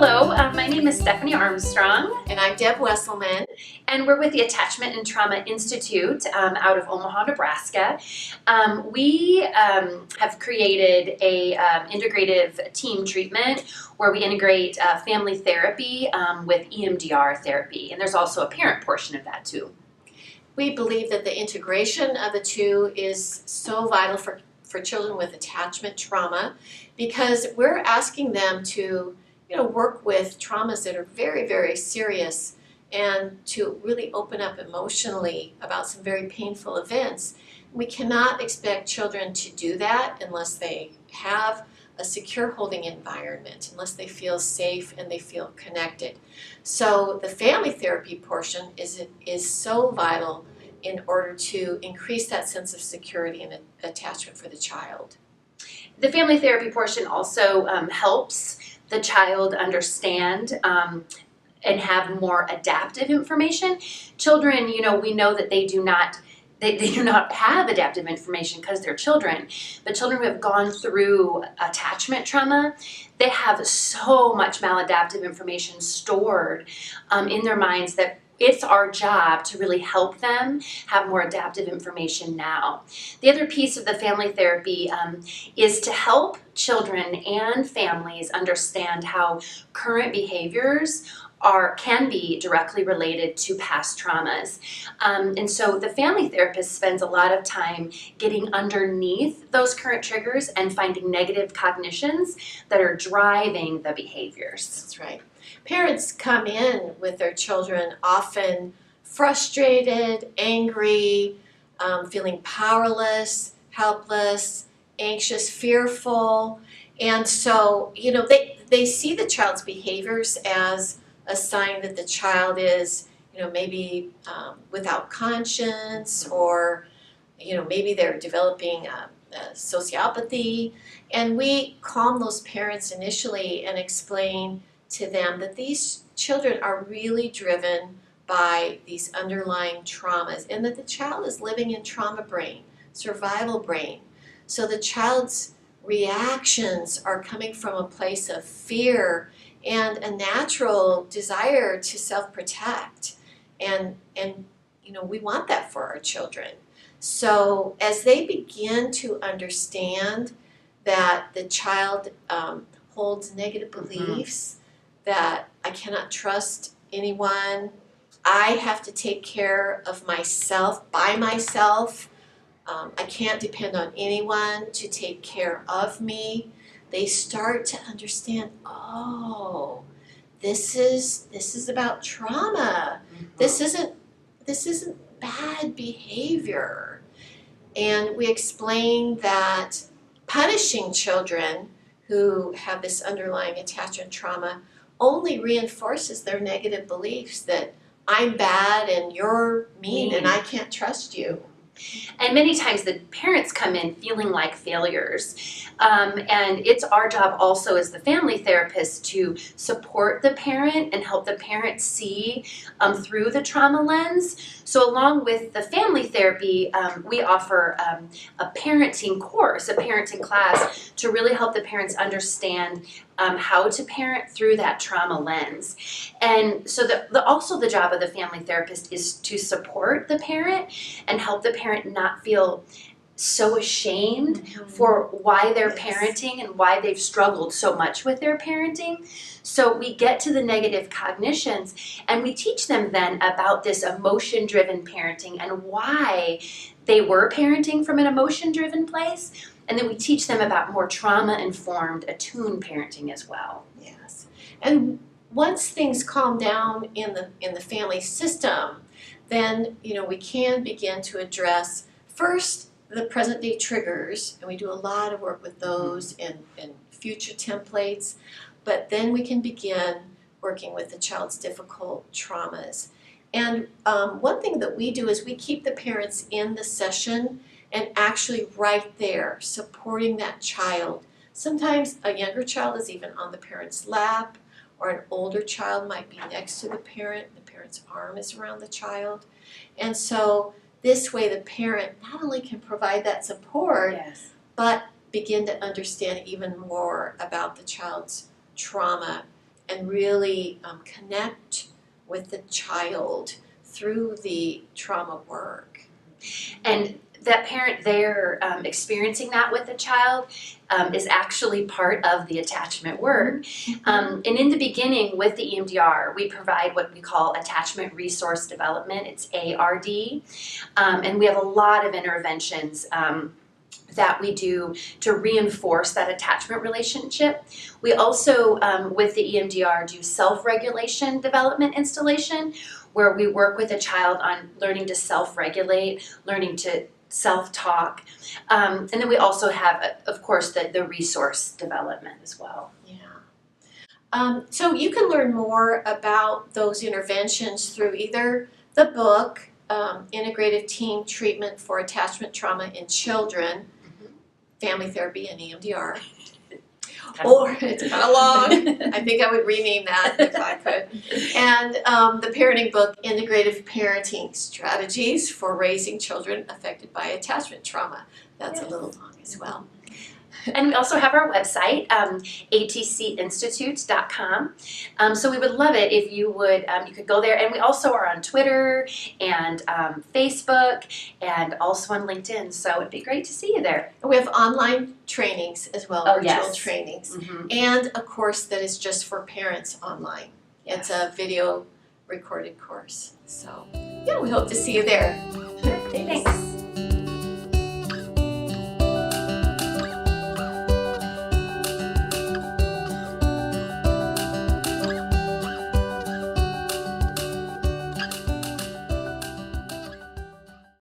Hello, my name is Stephanie Armstrong. And I'm Deb Wesselman. And we're with the Attachment and Trauma Institute out of Omaha, Nebraska. We have created a integrative team treatment where we integrate family therapy with EMDR therapy. And there's also a parent portion of that too. We believe that the integration of the two is so vital for children with attachment trauma, because we're asking them to work with traumas that are very, very serious and to really open up emotionally about some very painful events. We cannot expect children to do that unless they have a secure holding environment, unless they feel safe and they feel connected. So the family therapy portion is so vital in order to increase that sense of security and attachment for the child. The family therapy portion also helps the child understand and have more adaptive information. Children, we know that they do not have adaptive information because they're children, but children who have gone through attachment trauma, they have so much maladaptive information stored in their minds that it's our job to really help them have more adaptive information now. The other piece of the family therapy is to help children and families understand how current behaviors can be directly related to past traumas. And so the family therapist spends a lot of time getting underneath those current triggers and finding negative cognitions that are driving the behaviors. That's right. Parents come in with their children often frustrated, angry, feeling powerless, helpless, anxious, fearful. And so, they see the child's behaviors as a sign that the child is, maybe without conscience, or, maybe they're developing sociopathy. And we calm those parents initially and explain to them that these children are really driven by these underlying traumas, and that the child is living in trauma brain, survival brain. So the child's reactions are coming from a place of fear and a natural desire to self-protect. And we want that for our children. So as they begin to understand that the child holds negative beliefs, that I cannot trust anyone, I have to take care of myself by myself, I can't depend on anyone to take care of me, they start to understand, this is about trauma. This isn't bad behavior. And we explain that punishing children who have this underlying attachment trauma only reinforces their negative beliefs that I'm bad and you're mean and I can't trust you. And many times the parents come in feeling like failures. And it's our job also as the family therapist to support the parent and help the parent see through the trauma lens. So along with the family therapy, we offer a parenting course, a parenting class, to really help the parents understand how to parent through that trauma lens. And so also the job of the family therapist is to support the parent and help the parent not feel so ashamed for why they're parenting and why they've struggled so much with their parenting. So we get to the negative cognitions and we teach them then about this emotion-driven parenting and why they were parenting from an emotion-driven place. And then we teach them about more trauma-informed, attuned parenting as well. Yes. And once things calm down in the family system, then we can begin to address first the present day triggers, and we do a lot of work with those and future templates, but then we can begin working with the child's difficult traumas. And one thing that we do is we keep the parents in the session and actually right there supporting that child. Sometimes a younger child is even on the parent's lap, or an older child might be next to the parent's arm is around the child. And so this way the parent not only can provide that support, but begin to understand even more about the child's trauma and really connect with the child through the trauma work. And that parent there experiencing that with the child is actually part of the attachment work. And in the beginning with the EMDR, we provide what we call attachment resource development. It's ARD. And we have a lot of interventions that we do to reinforce that attachment relationship. We also, with the EMDR, do self-regulation development installation, where we work with a child on learning to self-regulate, learning to self-talk. And then we also have, of course, the resource development as well. Yeah. So you can learn more about those interventions through either the book, Integrative Team Treatment for Attachment Trauma in Children, Family Therapy and EMDR. Or it's kind of long. I think I would rename that if I could. And the parenting book, Integrative Parenting Strategies for Raising Children Affected by Attachment Trauma. That's a little long as well. And we also have our website, atcinstitute.com. So we would love it if you would, you could go there. And we also are on Twitter and Facebook and also on LinkedIn. So it'd be great to see you there. And we have online trainings as well, virtual trainings. And a course that is just for parents online. It's a video recorded course. So yeah, we hope to see you there.